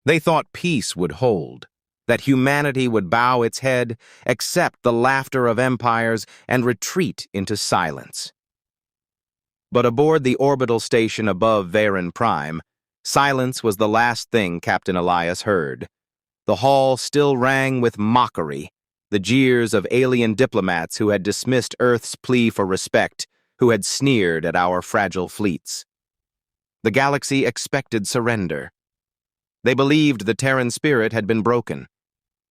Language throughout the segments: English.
They thought peace would hold, that humanity would bow its head, accept the laughter of empires, and retreat into silence. But aboard the orbital station above Varen Prime, silence was the last thing Captain Elias heard. The hall still rang with mockery, the jeers of alien diplomats who had dismissed Earth's plea for respect, who had sneered at our fragile fleets. The galaxy expected surrender. They believed the Terran spirit had been broken.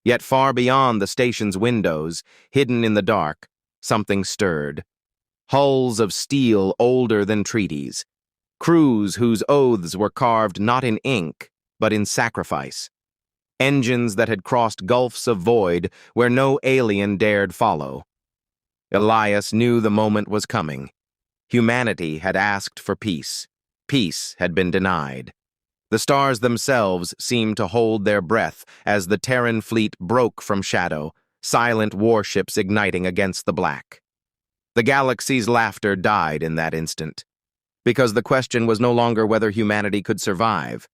Yet far beyond the station's windows, hidden in the dark, something stirred. Hulls of steel older than treaties. Crews whose oaths were carved not in ink, but in sacrifice. Engines that had crossed gulfs of void where no alien dared follow. Elias knew the moment was coming. Humanity had asked for peace. Peace had been denied. The stars themselves seemed to hold their breath as the Terran fleet broke from shadow, silent warships igniting against the black. The galaxy's laughter died in that instant, because the question was no longer whether humanity could survive.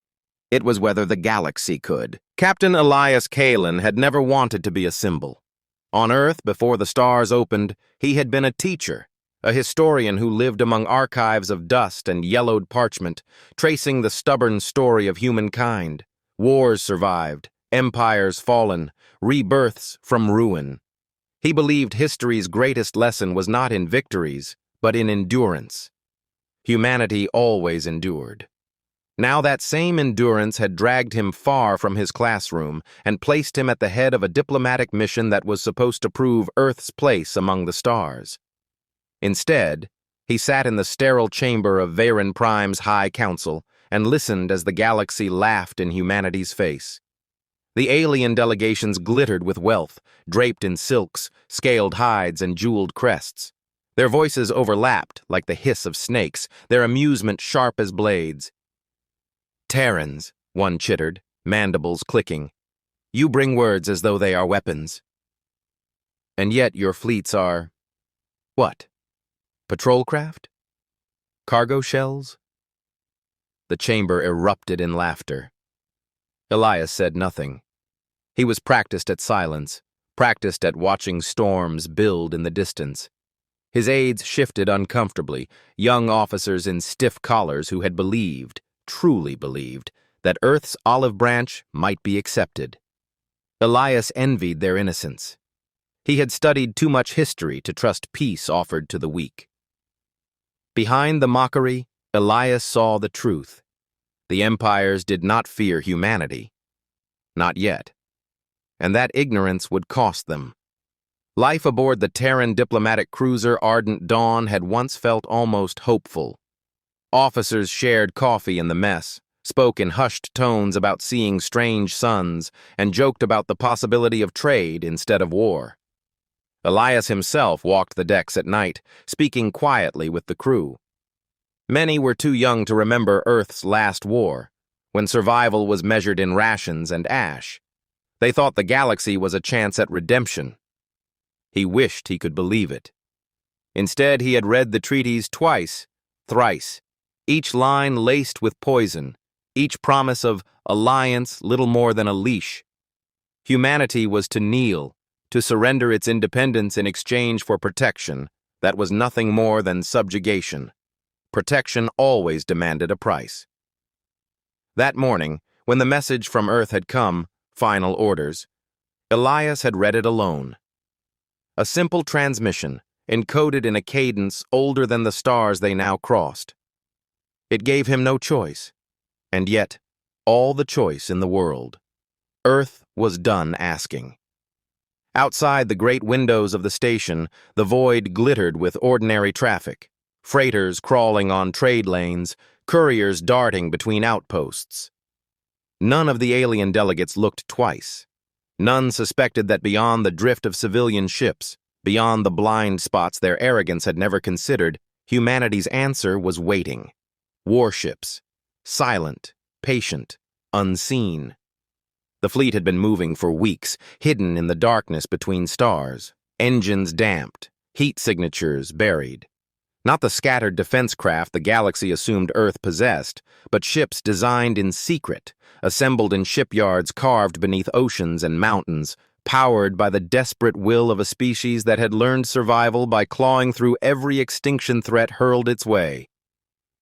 It was whether the galaxy could. Captain Elias Kalen had never wanted to be a symbol. On Earth, before the stars opened, he had been a teacher, a historian who lived among archives of dust and yellowed parchment, tracing the stubborn story of humankind. Wars survived, empires fallen, rebirths from ruin. He believed history's greatest lesson was not in victories, but in endurance. Humanity always endured. Now that same endurance had dragged him far from his classroom and placed him at the head of a diplomatic mission that was supposed to prove Earth's place among the stars. Instead, he sat in the sterile chamber of Varen Prime's High Council and listened as the galaxy laughed in humanity's face. The alien delegations glittered with wealth, draped in silks, scaled hides, and jeweled crests. Their voices overlapped like the hiss of snakes, their amusement sharp as blades. "Terrans," one chittered, mandibles clicking. "You bring words as though they are weapons. And yet your fleets are... what? Patrol craft? Cargo shells?" The chamber erupted in laughter. Elias said nothing. He was practiced at silence, practiced at watching storms build in the distance. His aides shifted uncomfortably, young officers in stiff collars who had believed, truly believed, that Earth's olive branch might be accepted. Elias envied their innocence. He had studied too much history to trust peace offered to the weak. Behind the mockery, Elias saw the truth. The empires did not fear humanity. Not yet. And that ignorance would cost them. Life aboard the Terran diplomatic cruiser Ardent Dawn had once felt almost hopeful. Officers shared coffee in the mess, spoke in hushed tones about seeing strange suns, and joked about the possibility of trade instead of war. Elias himself walked the decks at night, speaking quietly with the crew. Many were too young to remember Earth's last war, when survival was measured in rations and ash. They thought the galaxy was a chance at redemption. He wished he could believe it. Instead, he had read the treaties twice, thrice, each line laced with poison, each promise of alliance little more than a leash. Humanity was to kneel, to surrender its independence in exchange for protection that was nothing more than subjugation. Protection always demanded a price. That morning, when the message from Earth had come, final orders, Elias had read it alone. A simple transmission, encoded in a cadence older than the stars they now crossed. It gave him no choice, and yet all the choice in the world. Earth was done asking. Outside the great windows of the station, the void glittered with ordinary traffic, freighters crawling on trade lanes, couriers darting between outposts. None of the alien delegates looked twice. None suspected that beyond the drift of civilian ships, beyond the blind spots their arrogance had never considered, humanity's answer was waiting. Warships, silent, patient, unseen. The fleet had been moving for weeks, hidden in the darkness between stars, engines damped, heat signatures buried. Not the scattered defense craft the galaxy assumed Earth possessed, but ships designed in secret, assembled in shipyards carved beneath oceans and mountains, powered by the desperate will of a species that had learned survival by clawing through every extinction threat hurled its way.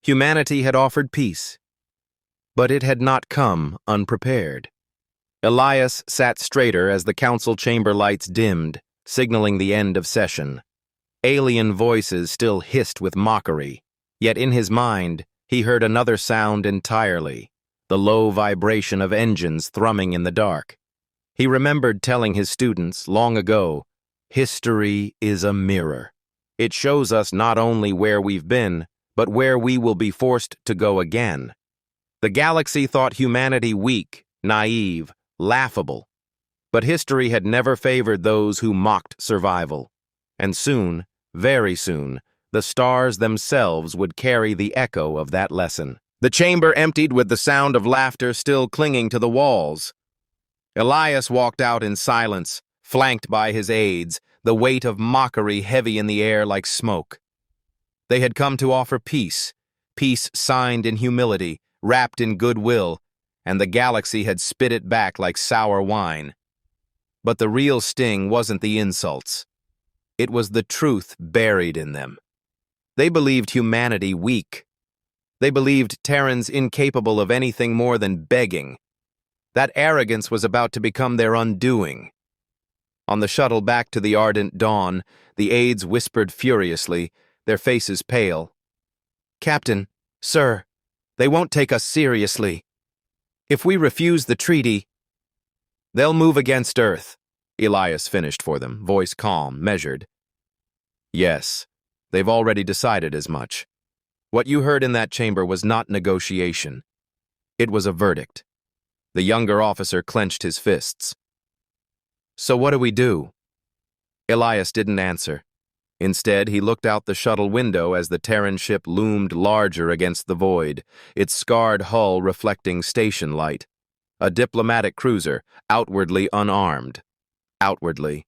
Humanity had offered peace, but it had not come unprepared. Elias sat straighter as the council chamber lights dimmed, signaling the end of session. Alien voices still hissed with mockery, yet in his mind he heard another sound entirely, the low vibration of engines thrumming in the dark. He remembered telling his students long ago, "History is a mirror. It shows us not only where we've been, but where we will be forced to go again." The galaxy thought humanity weak, naive, laughable, but history had never favored those who mocked survival. And soon, very soon, the stars themselves would carry the echo of that lesson. The chamber emptied with the sound of laughter still clinging to the walls. Elias walked out in silence, flanked by his aides, the weight of mockery heavy in the air like smoke. They had come to offer peace, peace signed in humility, wrapped in goodwill, and the galaxy had spit it back like sour wine. But the real sting wasn't the insults. It was the truth buried in them. They believed humanity weak. They believed Terrans incapable of anything more than begging. That arrogance was about to become their undoing. On the shuttle back to the ardent dawn, the aides whispered furiously, their faces pale. "Captain, sir, they won't take us seriously. If we refuse the treaty, they'll move against Earth," Elias finished for them, voice calm, measured. "Yes, they've already decided as much. What you heard in that chamber was not negotiation. It was a verdict." The younger officer clenched his fists. "So what do we do?" Elias didn't answer. Instead, he looked out the shuttle window as the Terran ship loomed larger against the void, its scarred hull reflecting station light. A diplomatic cruiser, outwardly unarmed. Outwardly.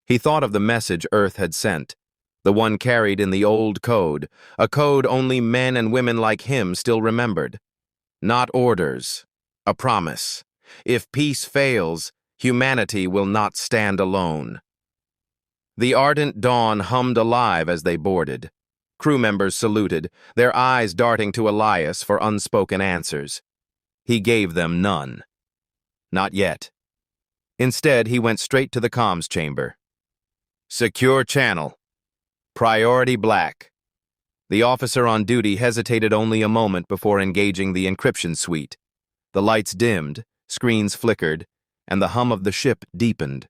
He thought of the message Earth had sent, the one carried in the old code, a code only men and women like him still remembered. Not orders, a promise. If peace fails, humanity will not stand alone. The ardent dawn hummed alive as they boarded. Crew members saluted, their eyes darting to Elias for unspoken answers. He gave them none. Not yet. Instead, he went straight to the comms chamber. "Secure channel. Priority black." The officer on duty hesitated only a moment before engaging the encryption suite. The lights dimmed, screens flickered, and the hum of the ship deepened.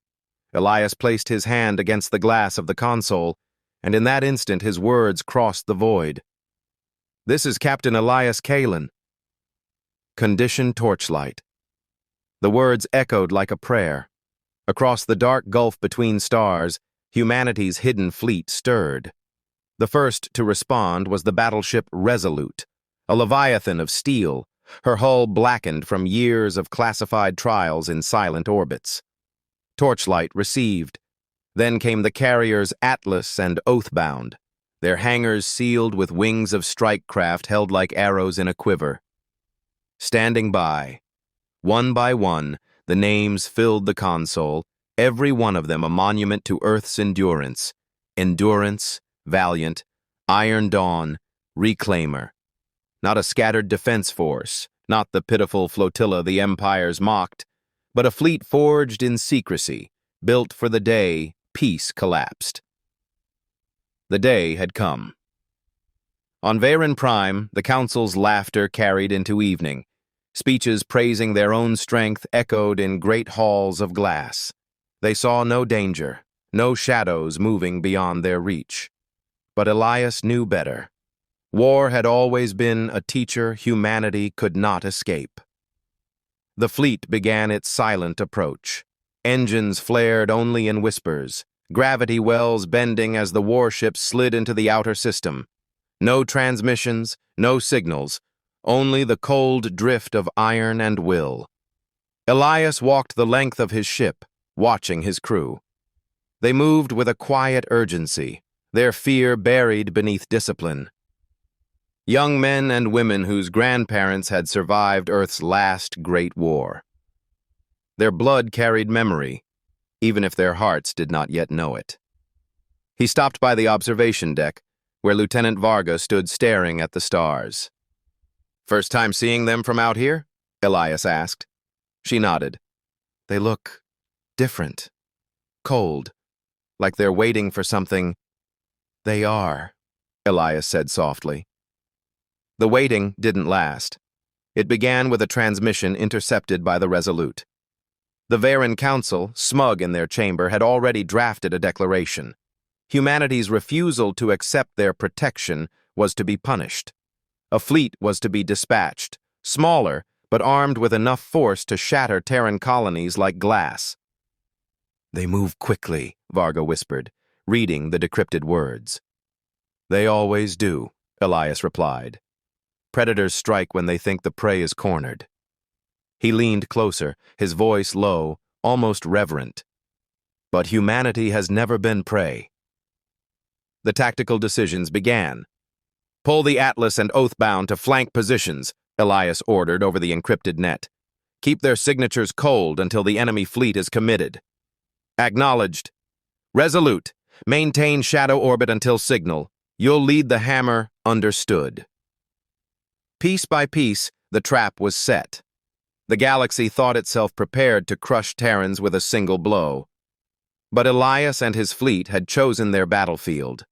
Elias placed his hand against the glass of the console, and in that instant his words crossed the void. "This is Captain Elias Kalen." Condition torchlight. The words echoed like a prayer. Across the dark gulf between stars, humanity's hidden fleet stirred. The first to respond was the battleship Resolute, a leviathan of steel, her hull blackened from years of classified trials in silent orbits. Torchlight received. Then came the carriers Atlas and Oathbound, their hangars sealed with wings of strike craft held like arrows in a quiver. Standing by, one by one, the names filled the console, every one of them a monument to Earth's endurance. Endurance, Valiant, Iron Dawn, Reclaimer. Not a scattered defense force, not the pitiful flotilla the empires mocked, but a fleet forged in secrecy, built for the day peace collapsed. The day had come. On Varen Prime, the Council's laughter carried into evening. Speeches praising their own strength echoed in great halls of glass. They saw no danger, no shadows moving beyond their reach. But Elias knew better. War had always been a teacher humanity could not escape. The fleet began its silent approach. Engines flared only in whispers, gravity wells bending as the warships slid into the outer system. No transmissions, no signals, only the cold drift of iron and will. Elias walked the length of his ship, watching his crew. They moved with a quiet urgency, their fear buried beneath discipline. Young men and women whose grandparents had survived Earth's last great war. Their blood carried memory, even if their hearts did not yet know it. He stopped by the observation deck, where Lieutenant Varga stood staring at the stars. "First time seeing them from out here?" Elias asked. She nodded. "They look different, cold, like they're waiting for something." "They are," Elias said softly. The waiting didn't last. It began with a transmission intercepted by the Resolute. The Varen Council, smug in their chamber, had already drafted a declaration. Humanity's refusal to accept their protection was to be punished. A fleet was to be dispatched, smaller, but armed with enough force to shatter Terran colonies like glass. "They move quickly," Varga whispered, reading the decrypted words. "They always do," Elias replied. "Predators strike when they think the prey is cornered." He leaned closer, his voice low, almost reverent. "But humanity has never been prey." The tactical decisions began. "Pull the Atlas and Oathbound to flank positions," Elias ordered over the encrypted net. "Keep their signatures cold until the enemy fleet is committed." "Acknowledged." "Resolute. Maintain shadow orbit until signal. You'll lead the hammer." "Understood." Piece by piece, the trap was set. The galaxy thought itself prepared to crush Terrans with a single blow. But Elias and his fleet had chosen their battlefield.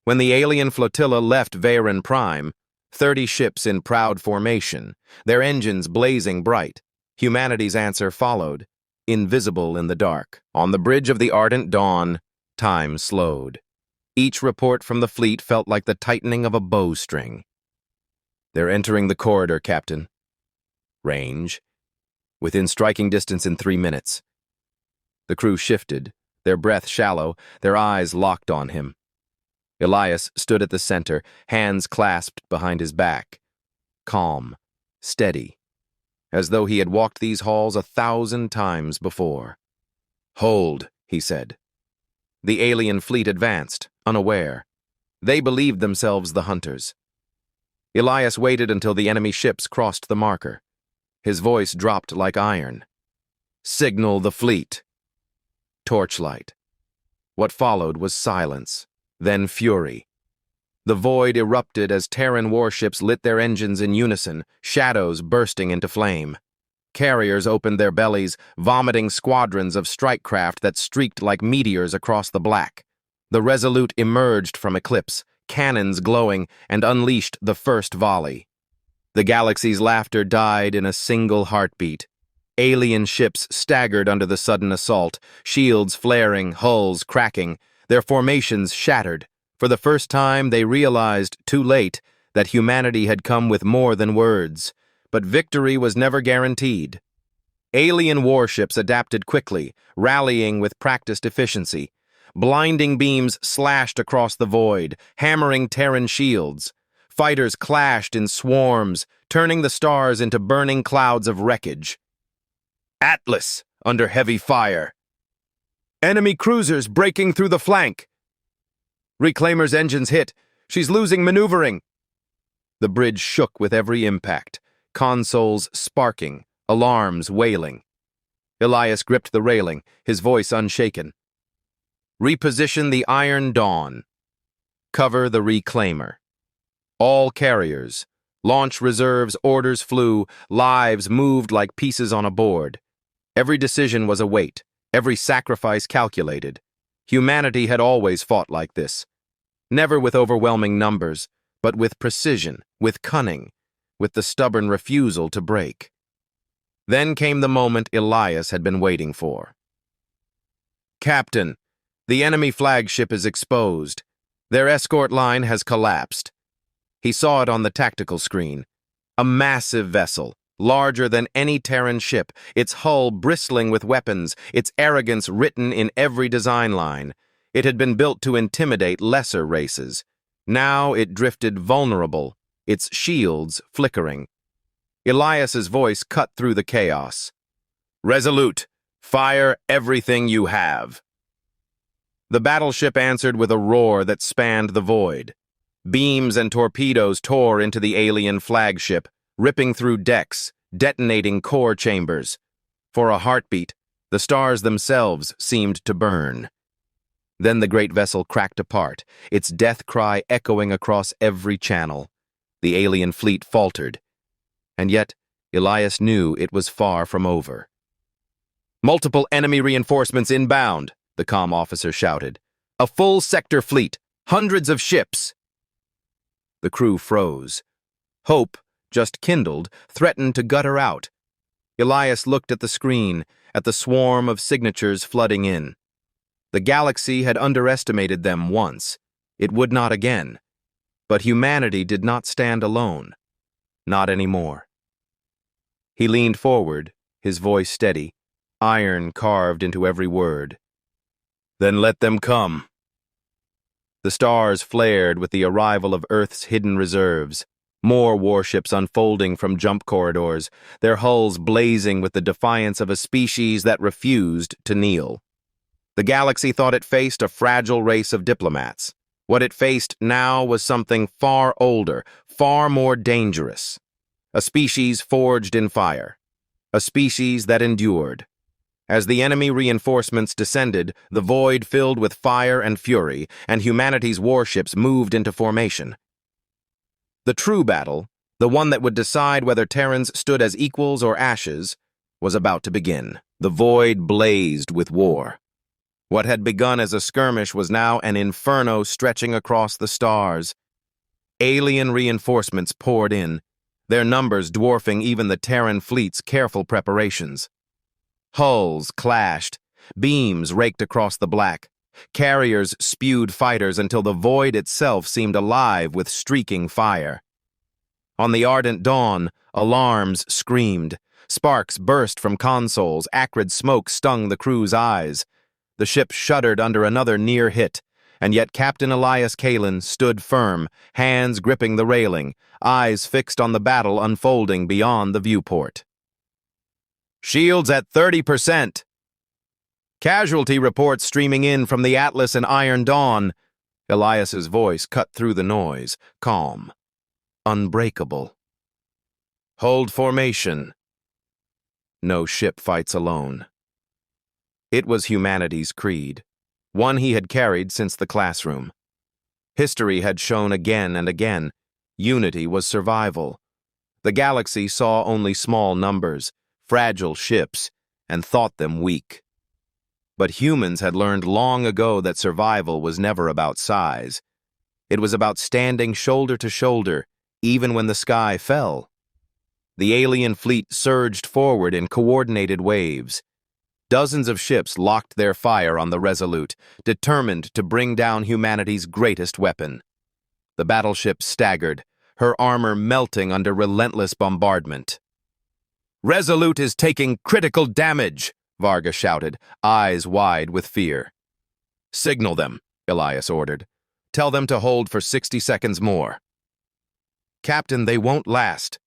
When the alien flotilla left Varen Prime, 30 ships in proud formation, their engines blazing bright, humanity's answer followed, invisible in the dark. On the bridge of the ardent dawn, time slowed. Each report from the fleet felt like the tightening of a bowstring. "They're entering the corridor, Captain." "Range?" "Within striking distance in 3 minutes." The crew shifted, their breath shallow, their eyes locked on him. Elias stood at the center, hands clasped behind his back. Calm, steady, as though he had walked these halls 1,000 times before. "Hold," he said. The alien fleet advanced, unaware. They believed themselves the hunters. Elias waited until the enemy ships crossed the marker. His voice dropped like iron. "Signal the fleet." Torchlight. What followed was silence, then fury. The void erupted as Terran warships lit their engines in unison, shadows bursting into flame. Carriers opened their bellies, vomiting squadrons of strike craft that streaked like meteors across the black. The Resolute emerged from eclipse, cannons glowing, and unleashed the first volley. The galaxy's laughter died in a single heartbeat. Alien ships staggered under the sudden assault, shields flaring, hulls cracking, their formations shattered. For the first time, they realized, too late, that humanity had come with more than words. But victory was never guaranteed. Alien warships adapted quickly, rallying with practiced efficiency. Blinding beams slashed across the void, hammering Terran shields. Fighters clashed in swarms, turning the stars into burning clouds of wreckage. "Atlas, under heavy fire." "Enemy cruisers breaking through the flank." "Reclaimer's engines hit. She's losing maneuvering." The bridge shook with every impact, consoles sparking, alarms wailing. Elias gripped the railing, his voice unshaken. "Reposition the Iron Dawn. Cover the Reclaimer. All carriers. Launch reserves, orders flew, lives moved like pieces on a board. Every decision was a weight, every sacrifice calculated. Humanity had always fought like this. Never with overwhelming numbers, but with precision, with cunning, with the stubborn refusal to break. Then came the moment Elias had been waiting for. "Captain, the enemy flagship is exposed. Their escort line has collapsed." He saw it on the tactical screen. A massive vessel, larger than any Terran ship, its hull bristling with weapons, its arrogance written in every design line. It had been built to intimidate lesser races. Now it drifted vulnerable, its shields flickering. Elias's voice cut through the chaos. "Resolute, fire everything you have." The battleship answered with a roar that spanned the void. Beams and torpedoes tore into the alien flagship, ripping through decks, detonating core chambers. For a heartbeat, the stars themselves seemed to burn. Then the great vessel cracked apart, its death cry echoing across every channel. The alien fleet faltered. And yet, Elias knew it was far from over. "Multiple enemy reinforcements inbound," the comm officer shouted. "A full sector fleet, hundreds of ships." The crew froze. Hope, just kindled, threatened to gut her out. Elias looked at the screen, at the swarm of signatures flooding in. The galaxy had underestimated them once. It would not again. But humanity did not stand alone. Not anymore. He leaned forward, his voice steady, iron carved into every word. "Then let them come." The stars flared with the arrival of Earth's hidden reserves, more warships unfolding from jump corridors, their hulls blazing with the defiance of a species that refused to kneel. The galaxy thought it faced a fragile race of diplomats. What it faced now was something far older, far more dangerous. A species forged in fire. A species that endured. As the enemy reinforcements descended, the void filled with fire and fury, and humanity's warships moved into formation. The true battle, the one that would decide whether Terrans stood as equals or ashes, was about to begin. The void blazed with war. What had begun as a skirmish was now an inferno stretching across the stars. Alien reinforcements poured in, their numbers dwarfing even the Terran fleet's careful preparations. Hulls clashed, beams raked across the black. Carriers spewed fighters until the void itself seemed alive with streaking fire. On the ardent dawn, alarms screamed. Sparks burst from consoles, acrid smoke stung the crew's eyes. The ship shuddered under another near hit, and yet Captain Elias Kalin stood firm, hands gripping the railing, eyes fixed on the battle unfolding beyond the viewport. "Shields at 30%. Casualty reports streaming in from the Atlas and Iron Dawn." Elias's voice cut through the noise, calm, unbreakable. "Hold formation." No ship fights alone. It was humanity's creed, one he had carried since the classroom. History had shown again and again, unity was survival. The galaxy saw only small numbers, fragile ships, and thought them weak. But humans had learned long ago that survival was never about size. It was about standing shoulder to shoulder, even when the sky fell. The alien fleet surged forward in coordinated waves. Dozens of ships locked their fire on the Resolute, determined to bring down humanity's greatest weapon. The battleship staggered, her armor melting under relentless bombardment. "Resolute is taking critical damage," Varga shouted, eyes wide with fear. "Signal them," Elias ordered. "Tell them to hold for 60 seconds more." "Captain, they won't last."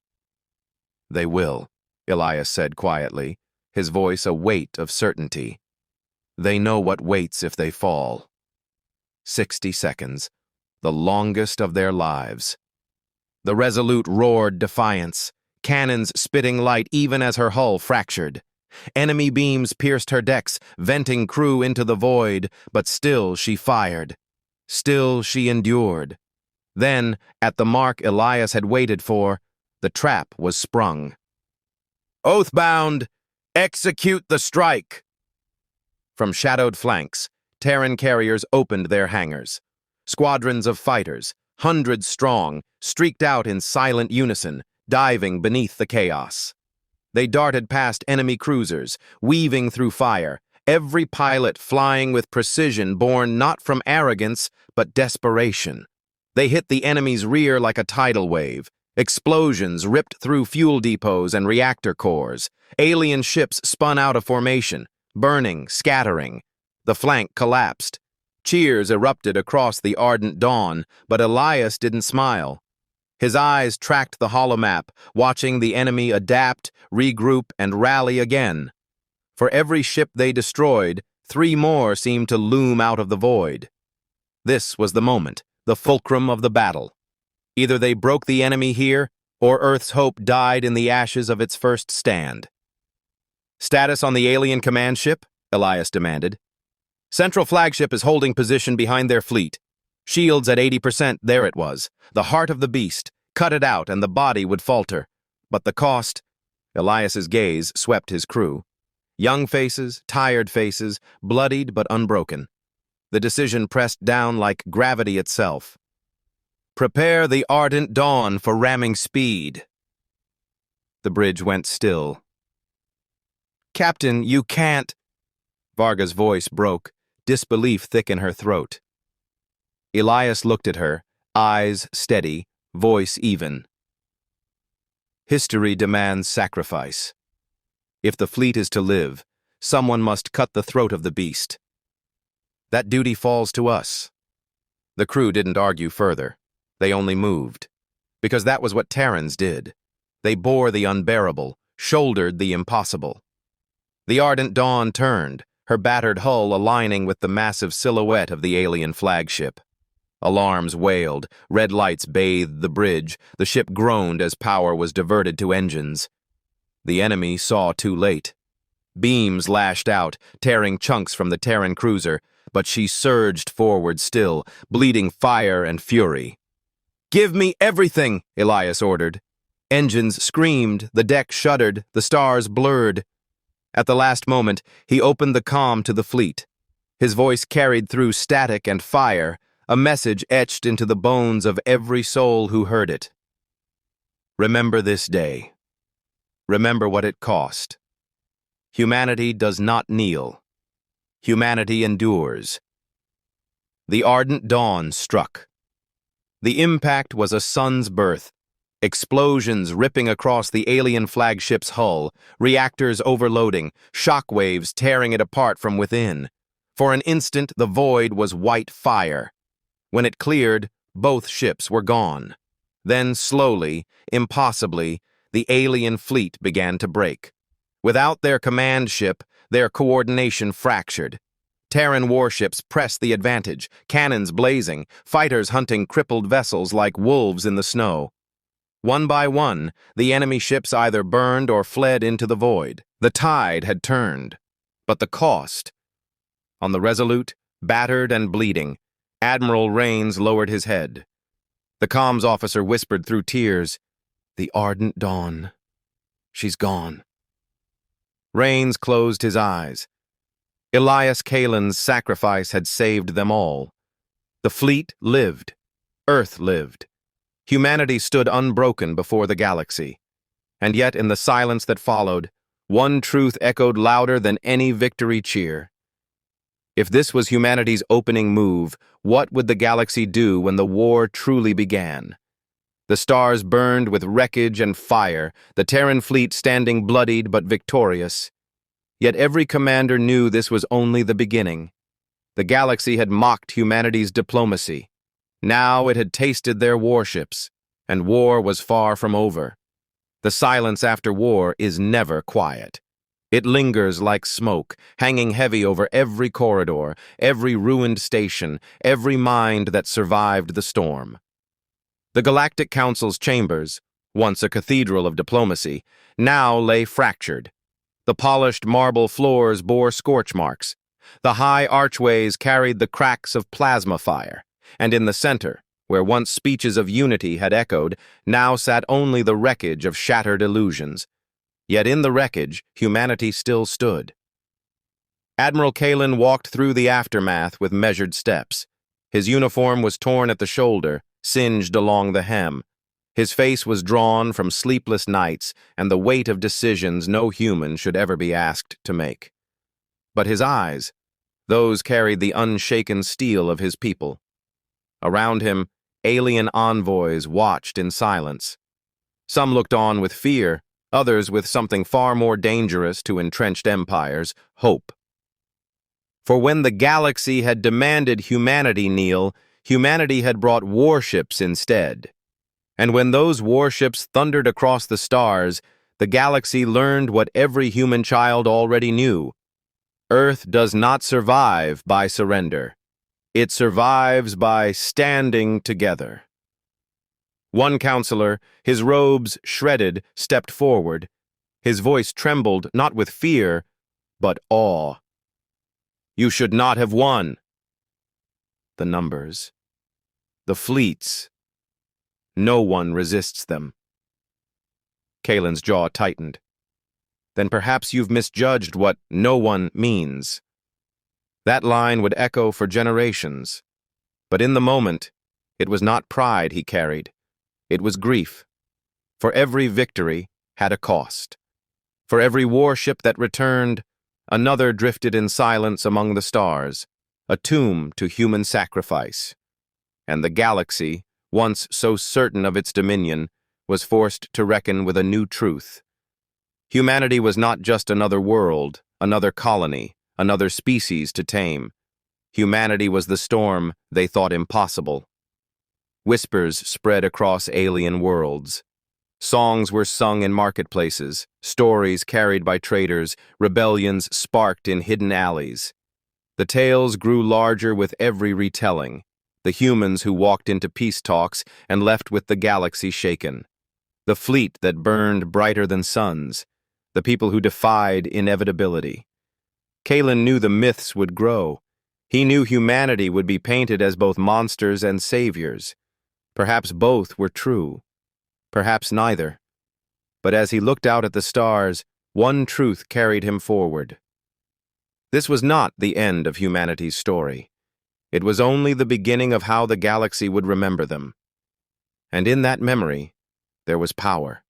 "They will," Elias said quietly, his voice a weight of certainty. "They know what waits if they fall. 60 seconds, the longest of their lives." The Resolute roared defiance, cannons spitting light even as her hull fractured. Enemy beams pierced her decks, venting crew into the void, but still she fired. Still she endured. Then, at the mark Elias had waited for, the trap was sprung. "Oathbound, execute the strike!" From shadowed flanks, Terran carriers opened their hangars. Squadrons of fighters, hundreds strong, streaked out in silent unison, diving beneath the chaos. They darted past enemy cruisers, weaving through fire, every pilot flying with precision born not from arrogance, but desperation. They hit the enemy's rear like a tidal wave. Explosions ripped through fuel depots and reactor cores. Alien ships spun out of formation, burning, scattering. The flank collapsed. Cheers erupted across the ardent dawn, but Elias didn't smile. His eyes tracked the holomap, watching the enemy adapt, regroup, and rally again. For every ship they destroyed, 3 more seemed to loom out of the void. This was the moment, the fulcrum of the battle. Either they broke the enemy here, or Earth's hope died in the ashes of its first stand. "Status on the alien command ship?" Elias demanded. "Central flagship is holding position behind their fleet. Shields at 80%, there it was. The heart of the beast. Cut it out and the body would falter. But the cost..." Elias's gaze swept his crew. Young faces, tired faces, bloodied but unbroken. The decision pressed down like gravity itself. "Prepare the ardent dawn for ramming speed." The bridge went still. "Captain, you can't..." Varga's voice broke, disbelief thick in her throat. Elias looked at her, eyes steady, voice even. "History demands sacrifice. If the fleet is to live, someone must cut the throat of the beast. That duty falls to us." The crew didn't argue further. They only moved. Because that was what Terrans did. They bore the unbearable, shouldered the impossible. The ardent dawn turned, her battered hull aligning with the massive silhouette of the alien flagship. Alarms wailed, red lights bathed the bridge, the ship groaned as power was diverted to engines. The enemy saw too late. Beams lashed out, tearing chunks from the Terran cruiser, but she surged forward still, bleeding fire and fury. "Give me everything," Elias ordered. Engines screamed, the deck shuddered, the stars blurred. At the last moment, he opened the comm to the fleet. His voice carried through static and fire, a message etched into the bones of every soul who heard it. "Remember this day. Remember what it cost. Humanity does not kneel. Humanity endures." The ardent dawn struck. The impact was a sun's birth. Explosions ripping across the alien flagship's hull, reactors overloading, shockwaves tearing it apart from within. For an instant, the void was white fire. When it cleared, both ships were gone. Then slowly, impossibly, the alien fleet began to break. Without their command ship, their coordination fractured. Terran warships pressed the advantage, cannons blazing, fighters hunting crippled vessels like wolves in the snow. One by one, the enemy ships either burned or fled into the void. The tide had turned. But the cost? On the Resolute, battered and bleeding, Admiral Rains lowered his head. The comms officer whispered through tears, "The ardent dawn. She's gone." Rains closed his eyes. Elias Kalen's sacrifice had saved them all. The fleet lived. Earth lived. Humanity stood unbroken before the galaxy. And yet, in the silence that followed, one truth echoed louder than any victory cheer. If this was humanity's opening move, what would the galaxy do when the war truly began? The stars burned with wreckage and fire, the Terran fleet standing bloodied but victorious. Yet every commander knew this was only the beginning. The galaxy had mocked humanity's diplomacy. Now it had tasted their warships, and war was far from over. The silence after war is never quiet. It lingers like smoke, hanging heavy over every corridor, every ruined station, every mind that survived the storm. The Galactic Council's chambers, once a cathedral of diplomacy, now lay fractured. The polished marble floors bore scorch marks. The high archways carried the cracks of plasma fire, and in the center, where once speeches of unity had echoed, now sat only the wreckage of shattered illusions. Yet in the wreckage, humanity still stood. Admiral Kalen walked through the aftermath with measured steps. His uniform was torn at the shoulder, singed along the hem. His face was drawn from sleepless nights and the weight of decisions no human should ever be asked to make. But his eyes, those carried the unshaken steel of his people. Around him, alien envoys watched in silence. Some looked on with fear, others with something far more dangerous to entrenched empires, hope. For when the galaxy had demanded humanity kneel, humanity had brought warships instead. And when those warships thundered across the stars, the galaxy learned what every human child already knew. Earth does not survive by surrender. It survives by standing together. One counselor, his robes shredded, stepped forward. His voice trembled not with fear, but awe. You should not have won. The numbers. The fleets. No one resists them. Kalen's jaw tightened. Then perhaps you've misjudged what no one means. That line would echo for generations. But in the moment, it was not pride he carried. It was grief. For every victory had a cost. For every warship that returned, another drifted in silence among the stars, a tomb to human sacrifice. And the galaxy, once so certain of its dominion, was forced to reckon with a new truth. Humanity was not just another world, another colony, another species to tame. Humanity was the storm they thought impossible. Whispers spread across alien worlds. Songs were sung in marketplaces, stories carried by traders, rebellions sparked in hidden alleys. The tales grew larger with every retelling, the humans who walked into peace talks and left with the galaxy shaken. The fleet that burned brighter than suns, the people who defied inevitability. Kalen knew the myths would grow. He knew humanity would be painted as both monsters and saviors. Perhaps both were true. Perhaps neither. But as he looked out at the stars, one truth carried him forward. This was not the end of humanity's story. It was only the beginning of how the galaxy would remember them. And in that memory, there was power.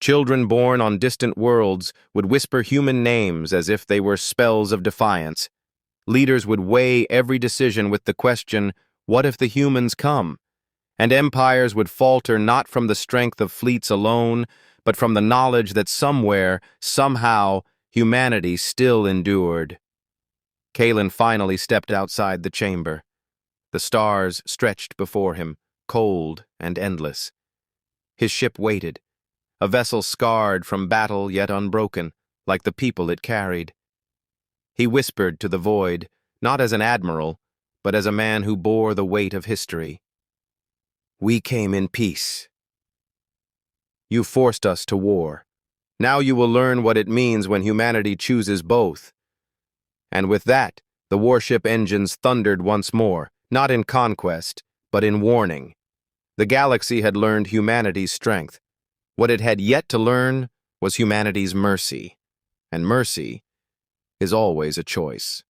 Children born on distant worlds would whisper human names as if they were spells of defiance. Leaders would weigh every decision with the question, what if the humans come? And empires would falter not from the strength of fleets alone, but from the knowledge that somewhere, somehow, humanity still endured. Kalen finally stepped outside the chamber. The stars stretched before him, cold and endless. His ship waited, a vessel scarred from battle yet unbroken, like the people it carried. He whispered to the void, not as an admiral, but as a man who bore the weight of history. We came in peace. You forced us to war. Now you will learn what it means when humanity chooses both. And with that, the warship engines thundered once more, not in conquest, but in warning. The galaxy had learned humanity's strength. What it had yet to learn was humanity's mercy. And mercy is always a choice.